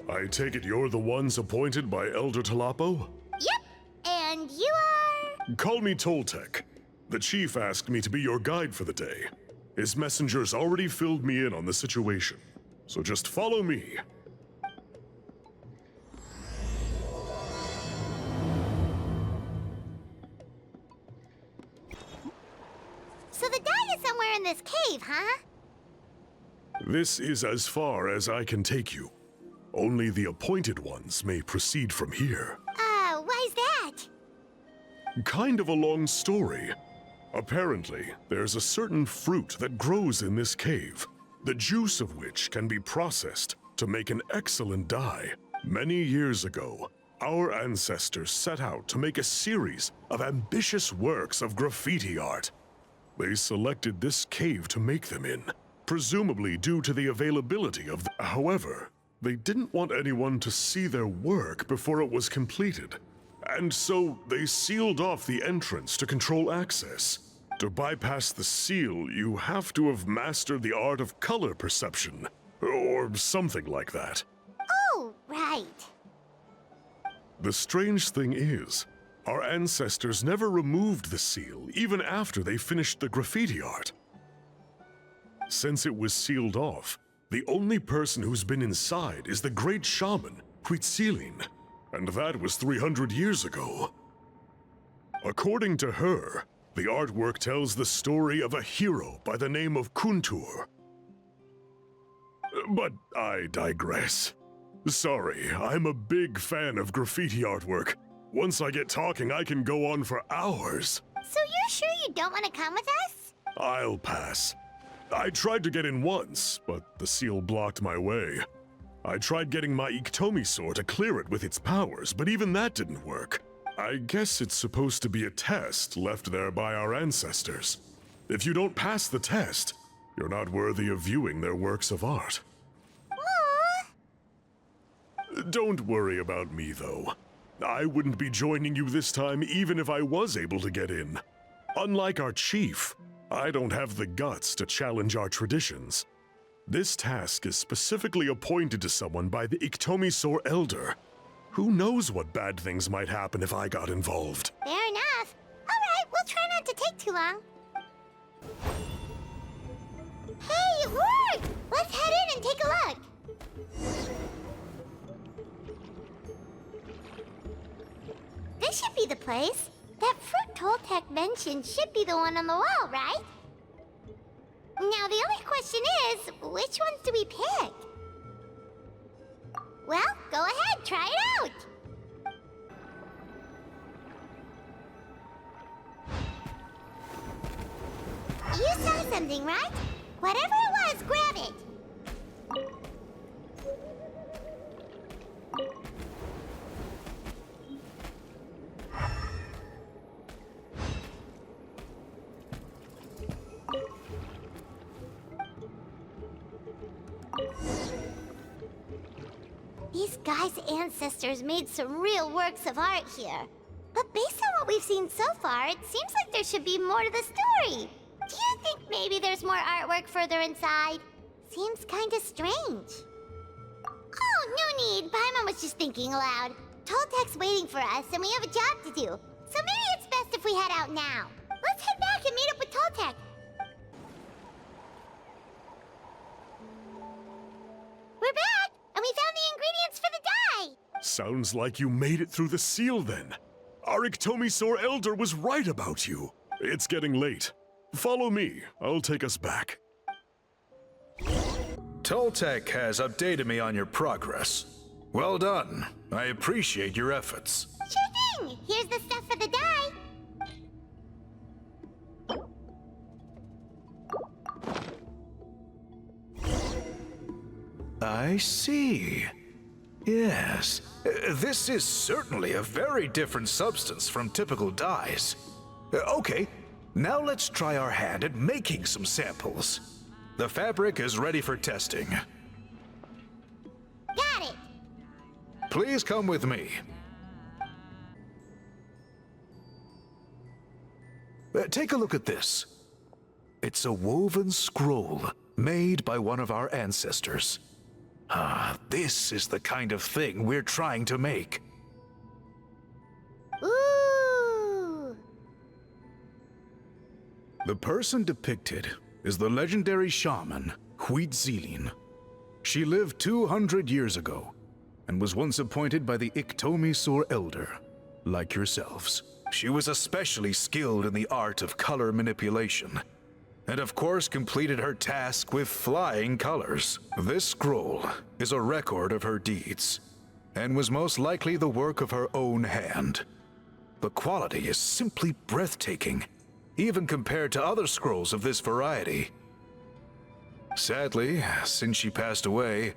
I take it you're the ones appointed by Elder Talapo? Yep, and you are... Call me Toltec. The chief asked me to be your guide for the day. His messengers already filled me in on the situation, so just follow me. So the dye is somewhere in this cave, huh? This is as far as I can take you. Only the appointed ones may proceed from here. Why's that? Kind of a long story. Apparently, there's a certain fruit that grows in this cave, the juice of which can be processed to make an excellent dye. Many years ago, our ancestors set out to make a series of ambitious works of graffiti art. They selected this cave to make them in, presumably due to the availability of the... However, they didn't want anyone to see their work before it was completed. And so they sealed off the entrance to control access. To bypass the seal, you have to have mastered the art of color perception, or something like that. Oh, right. The strange thing is, our ancestors never removed the seal even after they finished the graffiti art. Since it was sealed off, the only person who's been inside is the great shaman, Citlali, and that was 300 years ago. According to her, the artwork tells the story of a hero by the name of Kuntur. But I digress. Sorry, I'm a big fan of graffiti artwork. Once I get talking, I can go on for hours. So you're sure you don't want to come with us? I'll pass. I tried to get in once, but the seal blocked my way. I tried getting my Iktomi to clear it with its powers, but even that didn't work. I guess it's supposed to be a test left there by our ancestors. If you don't pass the test, you're not worthy of viewing their works of art. Aww. Don't worry about me, though. I wouldn't be joining you this time even if I was able to get in. Unlike our chief, I don't have the guts to challenge our traditions. This task is specifically appointed to someone by the Iktomi Elder. Who knows what bad things might happen if I got involved? Fair enough. All right, we'll try not to take too long. Hey, it worked! Let's head in and take a look. This should be the place. That fruit Toltec mentioned should be the one on the wall, right? Now, the only question is, which ones do we pick? Well, go ahead, try it out! You saw something, right? Whatever it was, grab it! These guys' ancestors made some real works of art here. But based on what we've seen so far, it seems like there should be more to the story. Do you think maybe there's more artwork further inside? Seems kinda strange. Oh, no need. Paimon was just thinking aloud. Toltec's waiting for us, and we have a job to do. So maybe it's best if we head out now. Let's head back and meet up with Toltec. We're back, and we found the ingredients for the dye. Sounds like you made it through the seal then. Our Iktomi Elder was right about you. It's getting late. Follow me. I'll take us back. Toltec has updated me on your progress. Well done. I appreciate your efforts. Sure thing. Here's the stuff for the dye. I see. Yes. This is certainly a very different substance from typical dyes. Okay, now let's try our hand at making some samples. The fabric is ready for testing. Got it. Please come with me. Take a look at this. It's a woven scroll made by one of our ancestors. This is the kind of thing we're trying to make. Ooh! The person depicted is the legendary shaman, Citlali. She lived 200 years ago and was once appointed by the Iktomisor Elder, like yourselves. She was especially skilled in the art of color manipulation, and of course completed her task with flying colors. This scroll is a record of her deeds, and was most likely the work of her own hand. The quality is simply breathtaking, even compared to other scrolls of this variety. Sadly, since she passed away,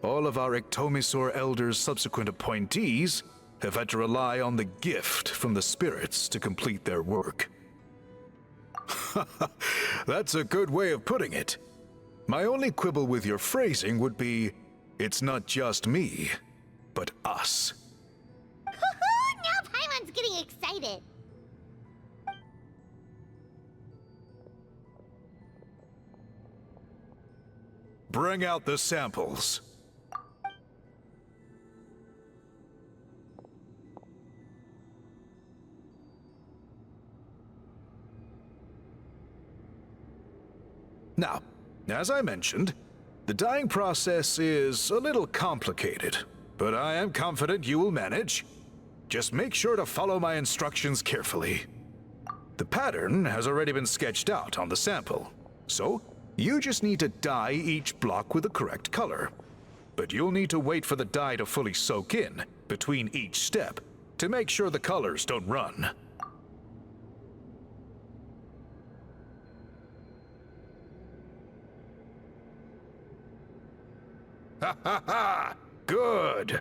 all of our Iktomisor Elder's subsequent appointees have had to rely on the gift from the spirits to complete their work. That's a good way of putting it. My only quibble with your phrasing would be, it's not just me, but us. Now Paimon's getting excited. Bring out the samples. Now, as I mentioned, the dyeing process is a little complicated, but I am confident you will manage. Just make sure to follow my instructions carefully. The pattern has already been sketched out on the sample, so you just need to dye each block with the correct color. But you'll need to wait for the dye to fully soak in between each step to make sure the colors don't run. Ha ha ha! Good!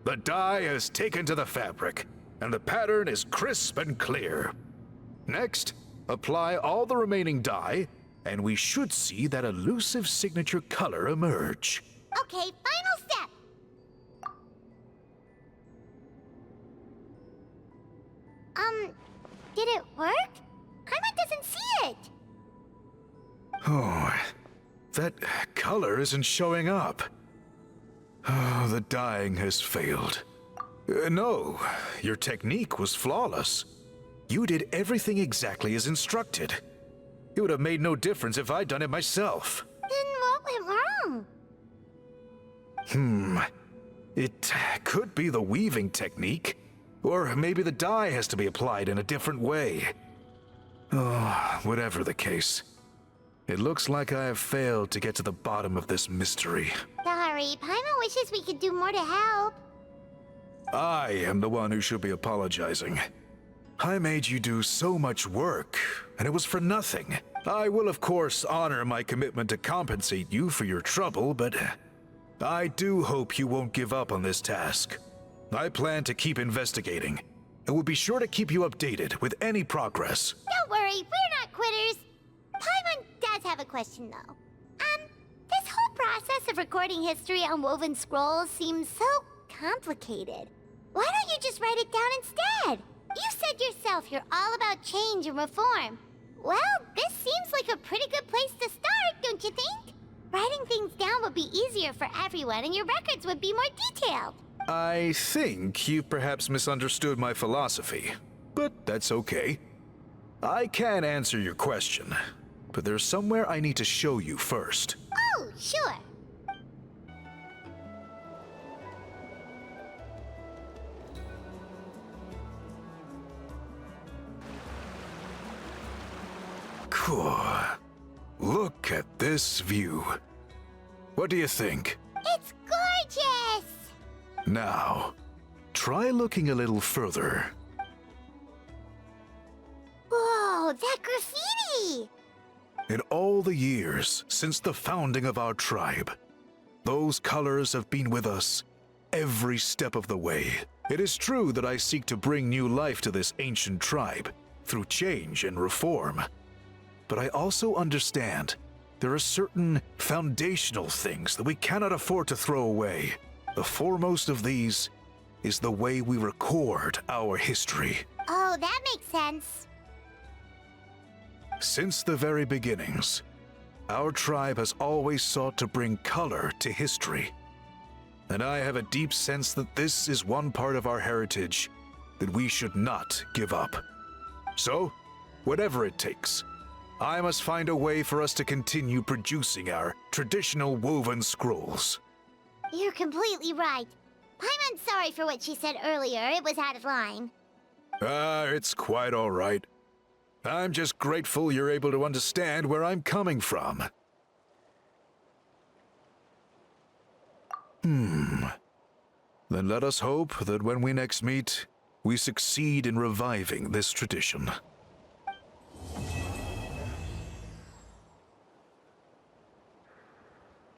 The dye has taken to the fabric, and the pattern is crisp and clear. Next, apply all the remaining dye, and we should see that elusive signature color emerge. Okay, final step. Did it work? Paimon doesn't see it. Oh, that color isn't showing up. Oh, the dyeing has failed. No, your technique was flawless. You did everything exactly as instructed. It would have made no difference if I'd done it myself. Then what went wrong? It could be the weaving technique, or maybe the dye has to be applied in a different way. Oh, whatever the case, it looks like I have failed to get to the bottom of this mystery. Sorry, Paimon wishes we could do more to help. I am the one who should be apologizing. I made you do so much work, and it was for nothing. I will, of course, honor my commitment to compensate you for your trouble, but I do hope you won't give up on this task. I plan to keep investigating, and will be sure to keep you updated with any progress. Don't worry, we're not quitters. Paimon does have a question, though. This whole process of recording history on woven scrolls seems so complicated. Why don't you just write it down instead? You said yourself you're all about change and reform. Well, this seems like a pretty good place to start, don't you think? Writing things down would be easier for everyone, and your records would be more detailed. I think you perhaps misunderstood my philosophy, but that's okay. I can answer your question, but there's somewhere I need to show you first. Oh, sure. Cool. Look at this view. What do you think? It's gorgeous! Now, try looking a little further. Whoa, that graffiti! In all the years since the founding of our tribe, those colors have been with us every step of the way. It is true that I seek to bring new life to this ancient tribe through change and reform. But I also understand there are certain foundational things that we cannot afford to throw away. The foremost of these is the way we record our history. Oh, that makes sense. Since the very beginnings, our tribe has always sought to bring color to history. and I have a deep sense that this is one part of our heritage that we should not give up. So, whatever it takes, I must find a way for us to continue producing our traditional woven scrolls. You're completely right. I'm sorry for what she said earlier. It was out of line. It's quite all right. I'm just grateful you're able to understand where I'm coming from. Then let us hope that when we next meet, we succeed in reviving this tradition.